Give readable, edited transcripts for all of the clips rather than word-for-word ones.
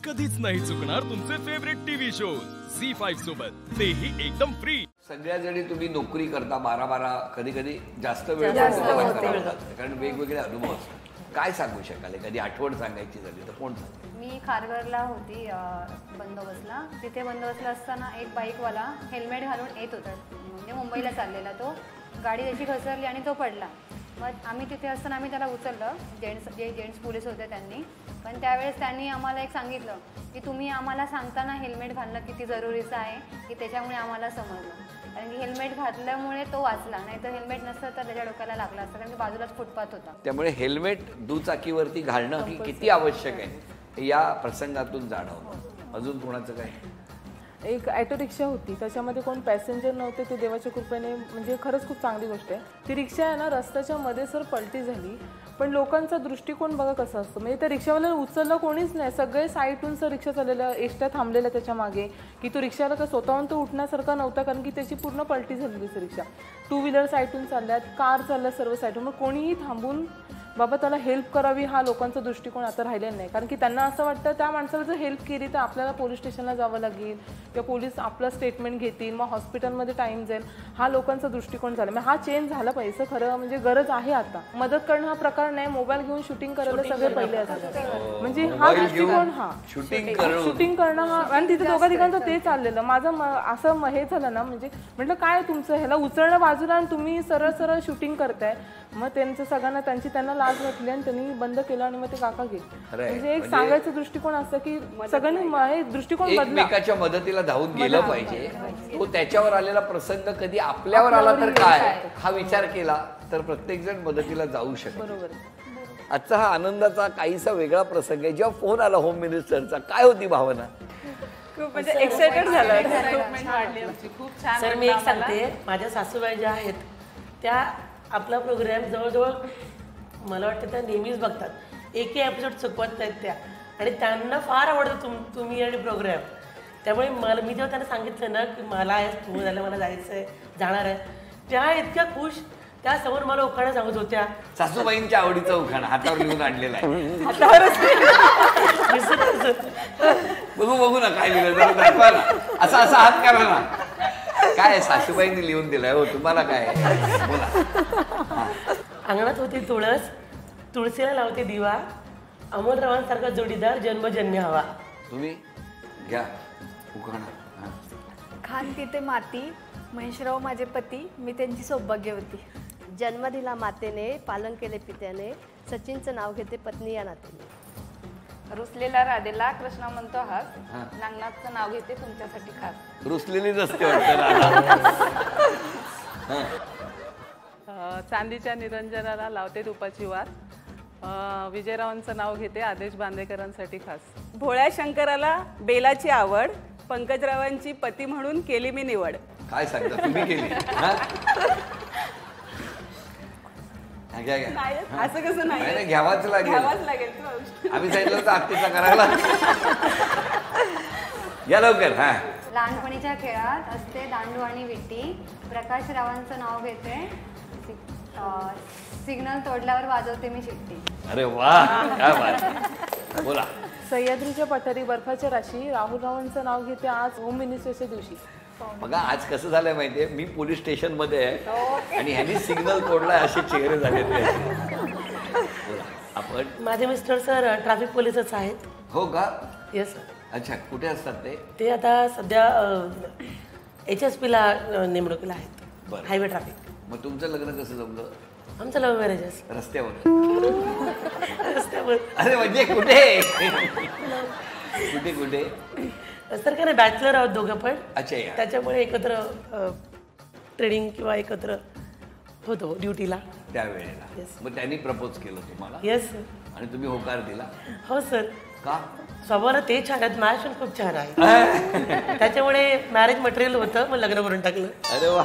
कधीच नाही चुकणार तुमचे फेवरेट टीव्ही शो झी5 सोबत, तेही एकदम फ्री. सगळ्या जणी तुम्ही नोकरी करता 12-12 कधी कधी जास्त वेळ कारण वेगवेगळे अनुभव असतात. काय सांगू शकाल कधी आठवण सांगायची झाली तर कोण सांगेल? मी खारघरला होती बंदोबस्तला. तिथे बंदोबस्तला असताना एक बाईकवाला हेल्मेट घालून येत होता, म्हणजे मुंबईला चाललेला. तो गाडी त्याची घसरली आणि तो पडला. मग आम्ही तिथे असताना आम्ही त्याला उचललं, जेंट्स पोलीस होते त्यांनी. पण त्यावेळेस त्यांनी आम्हाला एक सांगितलं की तुम्ही आम्हाला सांगताना हेल्मेट घालणं किती जरुरीचं आहे, की त्याच्यामुळे आम्हाला समजलं. कारण की हेल्मेट घातल्यामुळे तो वाचला, नाही तर हेल्मेट नसतं तर त्याच्या डोक्याला लागला असतं, कारण की बाजूलाच फुटपाथ होता. त्यामुळे हेल्मेट दुचाकीवरती घालणं ही किती आवश्यक आहे या प्रसंगातून जाणवलं. अजून कोणाचं काय? एक ॲटो रिक्षा होती, त्याच्यामध्ये कोण पॅसेंजर नव्हते. ते देवाच्या कृपेने म्हणजे खरंच खूप चांगली गोष्ट आहे. ती रिक्षा आहे ना रस्त्याच्या मध्ये सर पलटी झाली, पण लोकांचा दृष्टिकोन बघा कसा असतो. म्हणजे त्या रिक्षावाल्याला उचललं कोणीच नाही, सगळे साईडून सर रिक्षा चाललेल्या एसट्या थांबलेल्या त्याच्या मागे, की तो रिक्षाला का स्वतःहून तो उठण्यासारखा नव्हता, कारण की त्याची पूर्ण पलटी झालेली रिक्षा. टू व्हीलर साईडून चालल्यात, कार चालल्या सर्व साईडून. मग कोणीही थांबून बाबा त्याला हेल्प करावी हा लोकांचा दृष्टिकोन आता राहिलेला नाही. कारण की त्यांना असं वाटतं त्या माणसाला जर हेल्प केली तर आपल्याला पोलीस स्टेशनला जावं लागेल किंवा पोलीस आपलं स्टेटमेंट घेतील, मग हॉस्पिटलमध्ये टाईम जाईल. हा लोकांचा दृष्टिकोन झाला. मग हा चेंज झाला पाहिजे खरं, म्हणजे गरज आहे आता. मदत करणं हा प्रकार नाही, मोबाईल घेऊन शूटिंग करायला सगळे पहिले असतात. म्हणजे हा दृष्टिकोन, हा शूटिंग करणं हा. आणि तिथे दोघा ठिकाणचं ते चाललेलं. माझं असं हे झालं ना, म्हणजे म्हटलं काय तुमचं ह्याला उचलणं बाजूला आणि तुम्ही सरळ सरळ शूटिंग करताय. मग त्यांचं सगळ्यांना त्यांना लाज वाटली आणि त्यांनी बंद केलं आणि मग ते काका गेले. म्हणजे एक सांगायचं दृष्टिकोन असतं की सगळ्यांनी दृष्टिकोन बदला, एकमेकाच्या मदतीला धावून गेलं पाहिजे. तो त्याच्यावर आलेला प्रसंग कधी आपल्यावर आला तर काय हा विचार केला तर प्रत्येक जण मदतीला जाऊ शकतो. बरोबर. आजचा हा आनंदाचा काहीसा वेगळा प्रसंग आहे. जेव्हा फोन आला होम मिनिस्टरचा, काय होती भावना? खूप म्हणजे एक्साइटेड झालं. खूप छान. सर मी एक सांगते, माझ्या सासूबाई ज्या आहेत त्या आपला प्रोग्राम जवळजवळ मला वाटतं त्या नेहमीच बघतात. एकही एपिसोड चुकवत नाहीत त्या, आणि त्यांना फार आवडतं तुम्ही आणि प्रोग्राम. त्यामुळे मी जेव्हा त्यांना सांगितलं ना की मला आहे तुम्ही झालं, मला जायचं आहे, जाणार आहे, त्या इतक्या खुश. त्या समोर मला उखाणा सांगत होत्या. सासूबाईंच्या आवडीचा उखाणा हातावर लिहून आणलेला आहे. बघू ना काय लिहिलं, दाखवा ना. असा हात करा ना. काय सासूबाईंनी लिहून दिलाय हो, तुम्हाला काय बोला. अंगणात होती तुळस, तुळशीला लावते दिवा, अमोलरावांसारखा जोडीदार जन्मजन्मी हवा. तुम्ही घ्या उखाणा. खान तिथे माती, महेशराव माझे पती, मी त्यांची सौभाग्यवती. जन्म दिला मातेने, पालन केले पित्याने, सचिनचं नाव घेते पत्नी या नात्याने. रुसलेला राधेला कृष्णा म्हणतो हास, नागनाथचं नाव घेते तुमच्यासाठी खास. रुसलेलीच असते वाटतं. चांदीच्या निरंजनाला लावते तुपाची वार, विजयरावांचं नाव घेते आदेश बांदेकरांसाठी खास. भोळ्या शंकराला बेलाची आवड, पंकजरावांची पती म्हणून केली मी निवड. काय सांगता तुम्ही केली? असं कसं नाही, घ्यावाच लागेल. आम्ही सांगितलं तर आत्तीचा करायला या लवकर. हा. लहानपणीच्या खेळात असते दांडू आणि विटी, प्रकाश रावांचं नाव घेते, सिग्नल तोडल्यावर वाजवते मी शिट्टी. अरे वा, काय बात. बोला. सह्याद्रीच्या पठारी बर्फाच्या राशी, राहुल रावांचं नाव घेते आज होम मिनिस्टरच्या दिवशी. बघा आज कसं झालंय माहितीये, मी पोलीस स्टेशन मध्ये आहे आणि ह्यांनी सिग्नल तोडलाय असे चेहरे झाले. आपण माझे मिस्टर सर ट्रॅफिक पोलीसच आहेत. हो का? Yes sir. अच्छा, कुठे असतात ते? आता सध्या HSP ला नेमणुकीला आहेत, हायवे ट्रॅफिक. मग तुमचं लग्न कसं जमलं? आमचं लव्ह मॅरेज. रस्त्यावर? रस्त्यावर. अरे म्हणजे कुठे कुठे? सर काय नाही, बॅचलर आहोत दोघं पण. अच्छा. त्याच्यामुळे एकत्र ट्रेनिंग किंवा एकत्र होतो ड्युटीला त्यावेळेला. मग त्यांनी प्रपोज केलं तुम्हाला? Yes sir. आणि तुम्ही होकार दिला? हो सर. का? स्वभावाला ते छान आहेत, मॅच पण खूप छान आहे. त्याच्यामुळे मॅरेज मटेरियल होतं, मग लग्न करून टाकलं. अरे वा.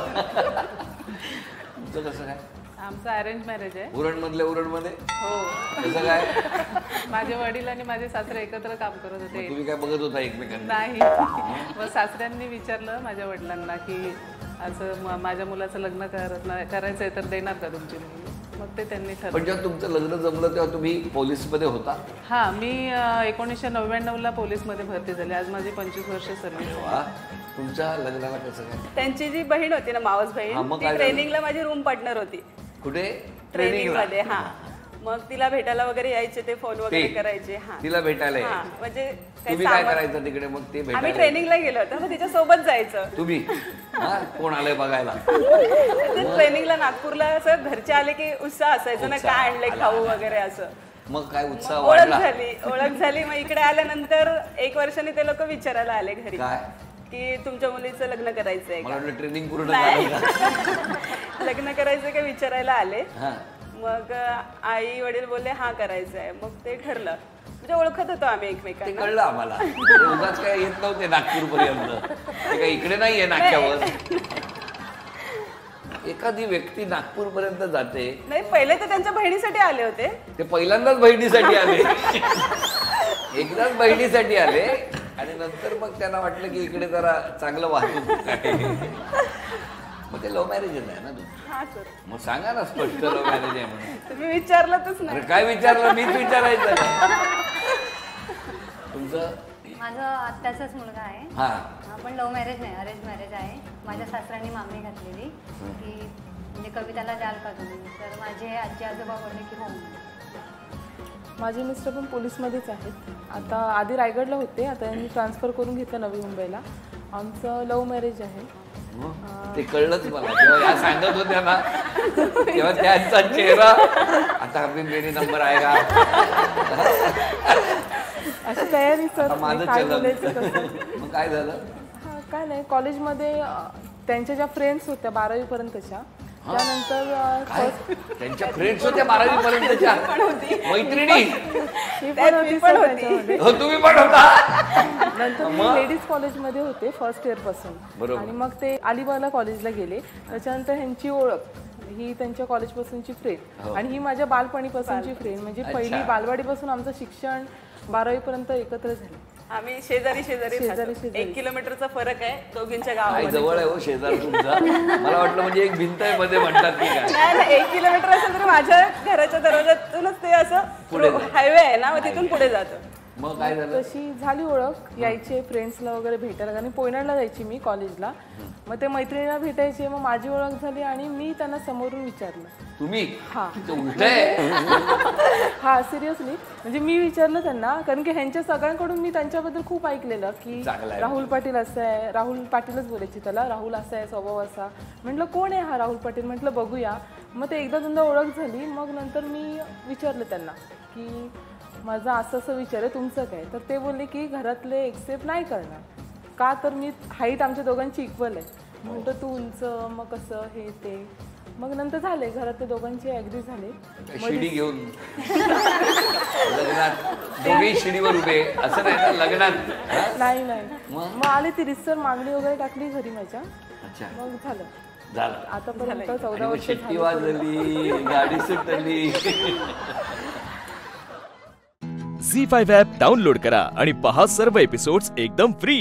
तुमचं कसं काय? आमचं अरेंज मॅरेज आहे. उरणमधल्या उरणमध्ये? हो. कसं काय? माझे वडील आणि माझे सासरे एकत्र काम करत होते. तुम्ही काय बघत होता एकमेकांना? नाही. मग सासऱ्यांनी विचारलं माझ्या वडिलांना की असं माझ्या मुलाचं लग्न करायचंय तर देणार का तुमची मुलगी? मग ते त्यांनी ठरवलं. पण जेव्हा तुमचं लग्न जमलं तेव्हा तुम्ही पोलीसमध्ये होता? हा, मी 1999ला पोलीसमध्ये भरती झाली. आज माझी 25 वर्ष सर्व्हिस. तुमच्या लग्नाला कसं काय? त्यांची जी बहीण होती ना, मावस हा, बहीण, मग ती काय ट्रेनिंगला माझी रूम पार्टनर होती. कुठे? ट्रेनिंग मध्ये. हा, मग तिला भेटायला वगैरे यायचे, ते फोन वगैरे करायचे. हा, तिला भेटायला हा, यायचे. म्हणजे तुम्ही काय करायचं तिकडे मग? ते आम्ही भेटायला ट्रेनिंगला गेलो होतो, मग तिच्या सोबत जायचं. तुम्ही कोण आलंय बघायला? ट्रेनिंगला नागपूरला असं घरचे आले की उत्साह असायचा ना, काय आणले खाऊ वगैरे असं. मग काय उत्साह ओळख वाढला? ओळख झाली. मग इकडे आल्यानंतर 1 वर्षाने ते लोक विचारायला आले घरी काय की तुमच्या मुलीचं लग्न करायचंय मला का? वाटलं ट्रेनिंग पूर्ण झालं का? लग्न करायचं का विचारायला आले. हा. मग आई वडील बोलले हा करायचंय. मग ते ठरलं. म्हणजे ओळखत होतो आम्ही ते एकमेकांना. कळलं आम्हाला. उगाच काय येत नव्हते नागपूर पर्यंत. ते काय इकडे नाहीये नाक्यावर. एखादी व्यक्ती नागपूर पर्यंत जाते. नाही, पहिले तर त्यांच्या बहिणीसाठी आले होते. ते पहिल्यांदाच बहिणीसाठी आले. एकदाच बहिणीसाठी आले आणि नंतर मग त्यांना वाटलं की इकडे जरा चांगलं वाहतूक आहे. मग ते लव्ह मॅरेजच आहे ना तुम्ही? हा सर. मग सांगा ना स्पष्ट लव्ह मॅरेज आहे म्हणून. तुम्ही विचारलंच नाही. अरे काय विचारलं? मीच विचारायचं. तुमचं? माझं आत्याचाच मुलगा आहे. हा, पण लव्ह मॅरेज नाही, अरेंज मॅरेज आहे. माझ्या सासऱ्यांनी मागणी घातलेली की म्हणजे कविताला द्याल का तुम्ही? तर माझे आजी आजोबा बोलले की हो. माझे मिस्टर पण पोलीसमध्येच आहेत. आता आधी रायगडला होते, आता यांनी ट्रान्सफर करून घेतलं नवी मुंबईला. आमचं लव्ह मॅरेज आहे. ते कळलंच मला जेव्हा या सांगत होत्या ना, तेव्हा त्यांचा चेहरा आता मेरी नंबर आहे का अशी तयारी सर. माझं काय चलन. बोलायचं कसं. मग काय झालं? हा, काय नाही, कॉलेजमध्ये त्यांच्या ज्या फ्रेंड्स होत्या 12वी पर्यंतच्या, त्यानंतर काय? त्यांच्या फ्रेंड्स होत्या 12वी पर्यंतच्या मैत्रिणी? ही पण होती सर त्याच्यामध्ये. हो, तुम्ही पण होता? नंतर मी लेडीज कॉलेजमध्ये होते फर्स्ट इयर पासून. आणि मग ते अलिबागला कॉलेजला गेले. त्याच्यानंतर ह्यांची ओळख ही त्यांच्या कॉलेजपासूनची फ्रेंड आणि ही माझ्या बालपणीपासूनची फ्रेंड. म्हणजे पहिली बालवाडीपासून आमचं शिक्षण 12वी पर्यंत एकत्र झालं. आम्ही शेजारी राहतो. 1 किलोमीटरचा फरक आहे दोघींच्या गावामध्ये. जवळ आहे हो शेजार तुमचा. मला वाटलं म्हणजे एक भिंत आहे मध्ये म्हणतात की काय. नाही, 1 किलोमीटर असेल तरी माझ्या घराच्या दरवाजातूनच ते असं हायवे आहे ना, मग तिथून पुढे जातं. मग काय झालं? तशी झाली ओळख. यायचे फ्रेंड्सला वगैरे भेटायला आणि पोयनाडला जायची मी कॉलेजला. मग ते मैत्रिणीला भेटायचे. मग माझी ओळख झाली आणि मी त्यांना समोरून विचारलं. तुम्ही? हा, उलट आहे. हा, सिरियसली. म्हणजे मी विचारलं त्यांना, कारण की ह्यांच्या सगळ्यांकडून मी त्यांच्याबद्दल खूप ऐकलेलं की राहुल पाटील असं आहे. राहुल पाटीलच बोलायची त्याला. राहुल असा आहे, स्वभाव असा. म्हटलं कोण आहे हा राहुल पाटील? म्हटलं बघूया. मग ते एकदा दोनदा ओळख झाली. मग नंतर मी विचारलं त्यांना की माझं असं असं विचार आहे, तुमचं काय? तर ते बोलले की घरातले एक्सेप्ट नाही करणार. का? तर मी हाईट आमच्या दोघांची इक्वल आहे. म्हणतो तू उंच, मग कसं हे ते. मग नंतर झाले घरातले दोघांचे ॲग्री झाले. शिडी घेऊन लग्नात दोघेही शिडीवर उभे असं नाही ना लग्नात? नाही. मग आले ती रिसर मागणी वगैरे टाकली घरी माझ्या. मग झालं. आतापर्यंत 14 वर्ष शिट्टी वाजली, गाडी सुटली. झी5 ॲप डाउनलोड करा आणि पहा सर्व एपिसोड्स एकदम फ्री.